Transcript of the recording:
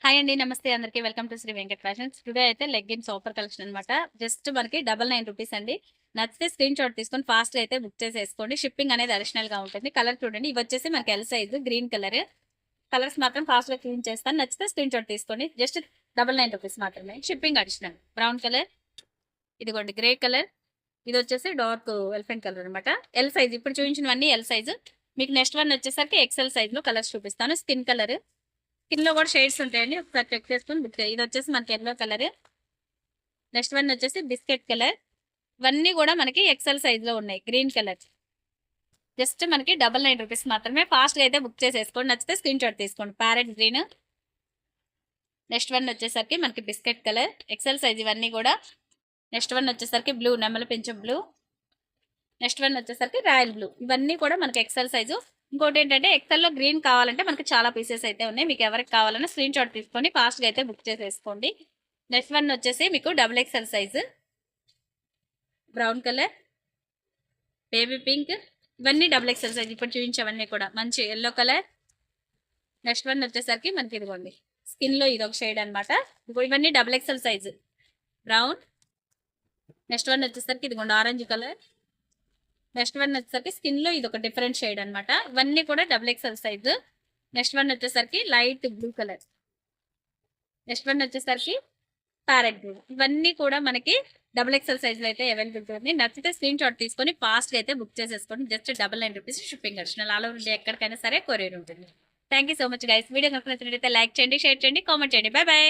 Hi అండి. నమస్తే అందరికి. Welcome to Shri Venkat fashions. Today అయితే లెగ్గిన్స్ ఆఫర్ కలెక్షన్ అనమాట. జస్ట్ మనకి ₹99 అండి. నచ్చితే స్క్రీన్ షాట్ తీసుకొని ఫాస్ట్‌గా అయితే బుక్ చేసేసుకోండి. షిప్పింగ్ అనేది అడిషనల్‌గా ఉంటుంది. కలర్ చూడండి. ఇవి వచ్చేసి మనకి L size green colour. Colours మాత్రం ఫాస్ట్‌గా క్లీన్ చేస్తాను. నచ్చితే స్క్రీన్ షాట్ తీసుకోండి. జస్ట్ ₹99 మాత్రమే. Shipping additional. బ్రౌన్ కలర్, ఇదిగోండి గ్రే కలర్, ఇది వచ్చేసి డార్క్ ఎలిఫెంట్ కలర్ అనమాట. ఎల్ సైజ్ ఇప్పుడు చూపించినవన్నీ ఎల్ సైజ్. మీకు నెక్స్ట్ వన్ వచ్చేసరికి ఎక్సెల్ సైజ్ లో కలర్స్ చూపిస్తాను. స్కిన్ కలర్, స్కిన్ లో కూడా షేడ్స్ ఉంటాయండి. ఒకసారి చెక్ చేసుకుని బుక్ చేయండి. ఇది వచ్చేసి మనకి ఎల్లో కలర్. నెక్స్ట్ వన్ వచ్చేసి బిస్కెట్ కలర్. ఇవన్నీ కూడా మనకి ఎక్సెల్ సైజ్ లో ఉన్నాయి. Green colour. జస్ట్ మనకి ₹99 మాత్రమే. ఫాస్ట్ గా అయితే బుక్ చేసేసుకోండి. నచ్చితే స్క్రీన్ షాట్ తీసుకోండి. Parrot green. నెక్స్ట్ వన్ వచ్చేసరికి మనకి బిస్కెట్ కలర్ ఎక్సెల్ సైజ్ ఇవన్నీ కూడా. నెక్స్ట్ వన్ వచ్చేసరికి బ్లూ, నెమలి పెంచు బ్లూ. నెక్స్ట్ వన్ వచ్చేసరికి రాయల్ బ్లూ. ఇవన్నీ కూడా మనకి ఎక్సెల్ సైజు. ఇంకోటి ఏంటంటే ఎక్సెల్ లో గ్రీన్ కావాలంటే మనకి చాలా పీసెస్ అయితే ఉన్నాయి. మీకు ఎవరికి కావాలన్నా స్క్రీన్ షాట్ తీసుకొని ఫాస్ట్ గా అయితే బుక్ చేసేసుకోండి. నెక్స్ట్ వన్ వచ్చేసి మీకు double XL size. Brown colour, baby pink. ఇవన్నీ డబుల్ ఎక్సెల్ సైజ్. ఇప్పుడు చూపించవన్నీ కూడా మంచి ఎల్లో కలర్. నెక్స్ట్ వన్ వచ్చేసరికి మనకి ఇదిగోండి స్కిన్ లో ఇది ఒక షేడ్ అనమాట. ఇవన్నీ double XL size. Brown. Next one వచ్చేసరికి ఇదిగోండి ఆరెంజ్ కలర్. నెక్స్ట్ వన్ వచ్చేసరికి స్కిన్ లో ఇది ఒక డిఫరెంట్ షేడ్ అనమాట. ఇవన్నీ కూడా double XL size. Next one వచ్చేసరికి light blue colour. Next one వచ్చేసరికి ప్యారెట్ బ్లూ. ఇవన్నీ కూడా మనకి డబుల్ ఎక్సెల్ సైజ్ లో అయితే అవైలబుల్ ఉంది. నచ్చితే స్క్రీన్ షాట్ తీసుకొని ఫాస్ట్ గా అయితే బుక్ చేసేసుకోండి. Just ₹99 shipping additional. All over India ఎక్కడికైనా సరే కొరియర్ ఉంటుంది. Thank so much guys. Video కనుక నచ్చినట్లయితే లైక్ చేయండి, షేర్ చేయండి, కామెంట్ చేయండి. By by.